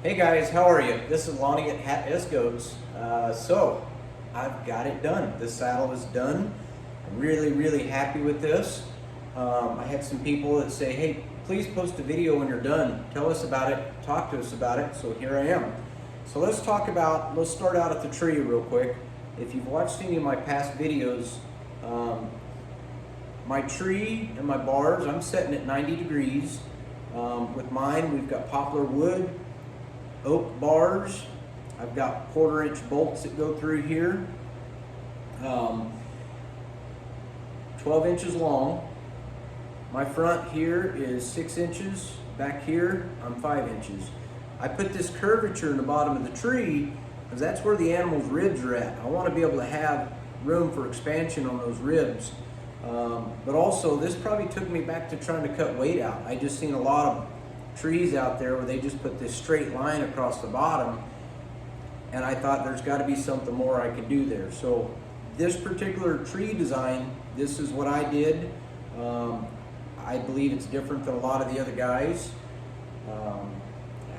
Hey guys, how are you? This is Lonnie at Hat S Goats. So I've got it done. This saddle is done. I'm really happy with this. I had some people that say, hey, please post a video when you're done. Tell us about it, talk to us about it. So here I am. So let's start out at the tree real quick. If you've watched any of my past videos, my tree and my bars, I'm setting at 90 degrees. With mine, we've got poplar wood, oak bars. I've got 1/4-inch bolts that go through here, 12 inches long. My front here is 6 inches. Back here, I'm 5 inches. I put this curvature in the bottom of the tree because that's where the animal's ribs are at. I want to be able to have room for expansion on those ribs. But also, this probably took me back to trying to cut weight out. I just seen a lot of trees out there where they just put this straight line across the bottom, and I thought there's got to be something more I could do there. So this particular tree design, this is what I did. I believe it's different than a lot of the other guys.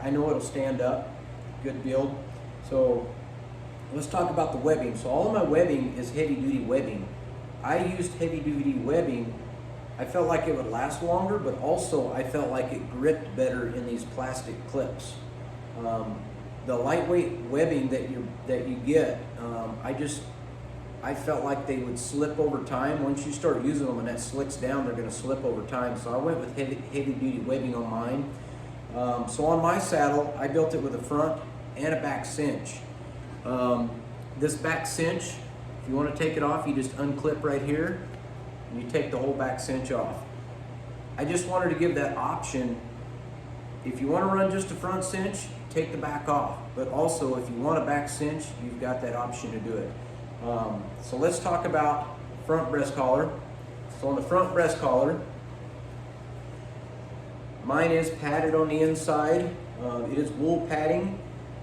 I know it'll stand up, good build. So let's talk about the webbing. So all of my webbing is heavy duty webbing. I used heavy duty webbing. I felt like it would last longer, but also I felt like it gripped better in these plastic clips. The lightweight webbing that you get, I felt like they would slip over time. Once you start using them and that slicks down, they're going to slip over time. So I went with heavy duty webbing on mine. So on my saddle, I built it with a front and a back cinch. This back cinch, if you want to take it off, you just unclip right here and you take the whole back cinch off. I just wanted to give that option. If you want to run just a front cinch, take the back off. But also, if you want a back cinch, you've got that option to do it. So let's talk about front breast collar. So on the front breast collar, mine is padded on the inside. It is wool padding.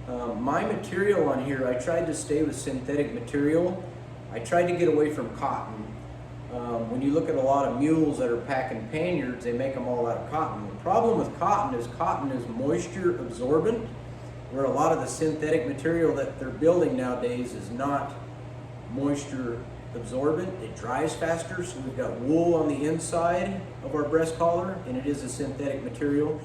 My material on here, I tried to stay with synthetic material. I tried to get away from cotton. When you look at a lot of mules that are packing panniers, they make them all out of cotton. The problem with cotton is moisture absorbent, where a lot of the synthetic material that they're building nowadays is not moisture absorbent. It dries faster, so we've got wool on the inside of our breast collar, and it is a synthetic material.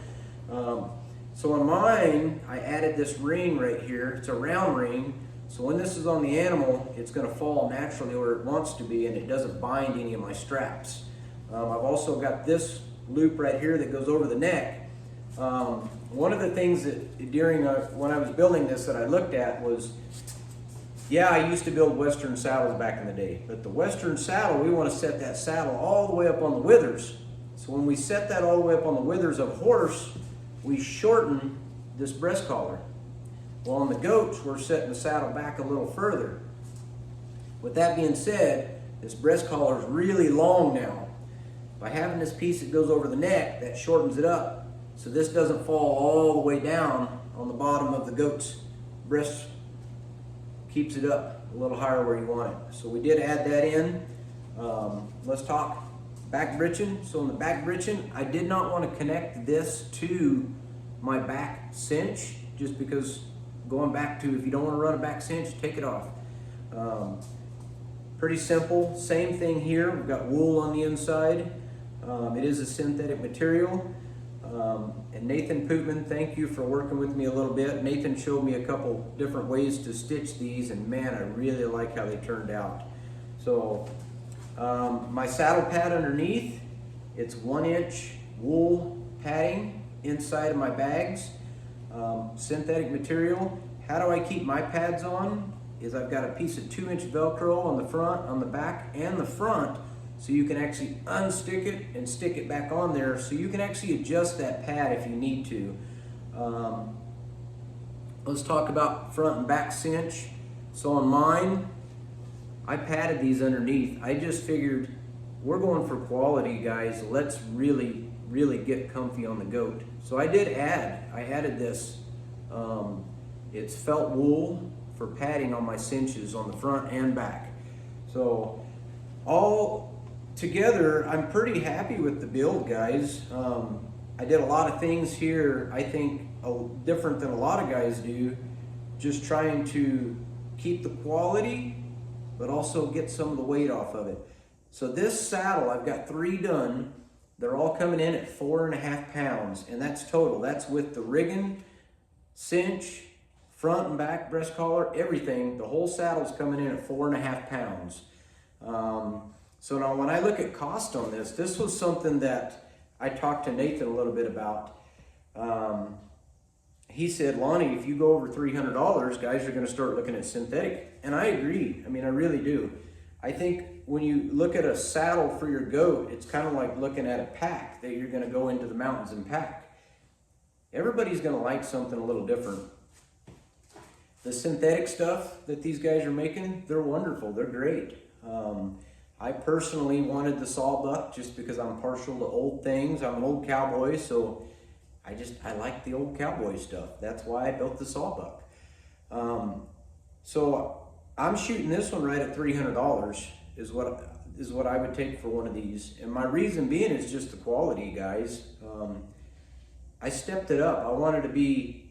So on mine, I added this ring right here. It's a round ring. So when this is on the animal, it's going to fall naturally where it wants to be, and it doesn't bind any of my straps. I've also got this loop right here that goes over the neck. One of the things that when I was building this that I looked at was, yeah, I used to build Western saddles back in the day, but the Western saddle, we want to set that saddle all the way up on the withers. So when we set that all the way up on the withers of a horse, we shorten this breast collar. Well, on the goats, we're setting the saddle back a little further. With that being said, this breast collar is really long now. By having this piece that goes over the neck, that shortens it up, so this doesn't fall all the way down on the bottom of the goat's breast. Keeps it up a little higher where you want it. So we did add that in. Let's talk back breeching. So in the back breeching, I did not want to connect this to my back cinch, just because going back to, if you don't want to run a back cinch, take it off. Pretty simple. Same thing here. We've got wool on the inside. It is a synthetic material. And Nathan Pootman, thank you for working with me a little bit. Nathan showed me a couple different ways to stitch these, and man, I really like how they turned out. So my saddle pad underneath, it's 1-inch wool padding inside of my bags. Synthetic material. How do I keep my pads on? Is I've got a piece of 2-inch Velcro on the front, on the back, and the front, so you can actually unstick it and stick it back on there, so you can actually adjust that pad if you need to. Let's talk about front and back cinch. So on mine, I padded these underneath. I just figured we're going for quality, guys. Let's really get comfy on the goat. So I added this. It's felt wool for padding on my cinches on the front and back. So all together, I'm pretty happy with the build, guys. I did a lot of things here, I think, different than a lot of guys do, just trying to keep the quality, but also get some of the weight off of it. So this saddle, I've got 3 done. They're all coming in at 4.5 pounds, and that's total. That's with the rigging, cinch, front and back breast collar, everything. The whole saddle's coming in at 4.5 pounds. So now when I look at cost on this, this was something that I talked to Nathan a little bit about. He said, Lonnie, if you go over $300, guys are going to start looking at synthetic. And I agree. I mean, I really do. I think when you look at a saddle for your goat, it's kind of like looking at a pack that you're going to go into the mountains and pack. Everybody's going to like something a little different. The synthetic stuff that these guys are making, they're wonderful. They're great. I personally wanted the sawbuck just because I'm partial to old things. I'm an old cowboy, so I like the old cowboy stuff. That's why I built the sawbuck. So I'm shooting this one right at $300 is what I would take for one of these. And my reason being is just the quality, guys. I stepped it up. I wanted to be,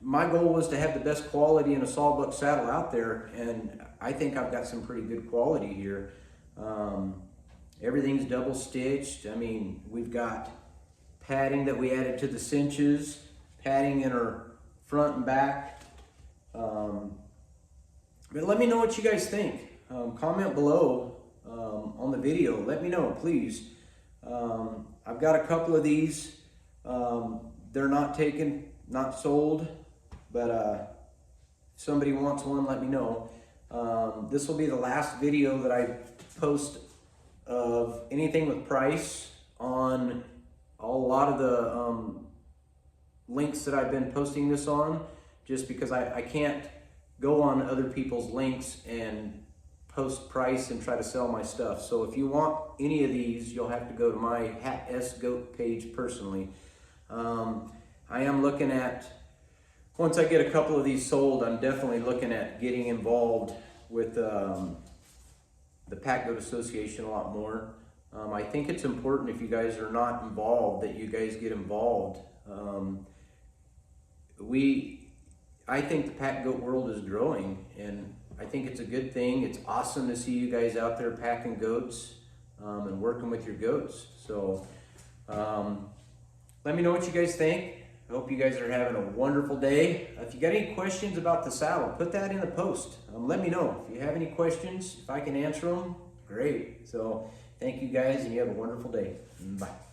my goal was to have the best quality in a sawbuck saddle out there, and I think I've got some pretty good quality here. Everything's double stitched. I mean, we've got padding that we added to the cinches, padding in our front and back. But let me know what you guys think. Comment below on the video. Let me know, please. I've got a couple of these. They're not taken, not sold, but if somebody wants one, let me know. This will be the last video that I post of anything with price on a lot of the links that I've been posting this on, just because I can't go on other people's links and post price and try to sell my stuff. So if you want any of these, you'll have to go to my Hat S Goat page personally. I am looking at, once I get a couple of these sold, I'm definitely looking at getting involved with the Pack Goat Association a lot more. I think it's important, if you guys are not involved, that you guys get involved. I think the Pack Goat world is growing, and I think it's a good thing. It's awesome to see you guys out there packing goats and working with your goats. So let me know what you guys think. I hope you guys are having a wonderful day. If you got any questions about the saddle, put that in the post. Let me know. If you have any questions, if I can answer them, great. So thank you guys, and you have a wonderful day. Bye.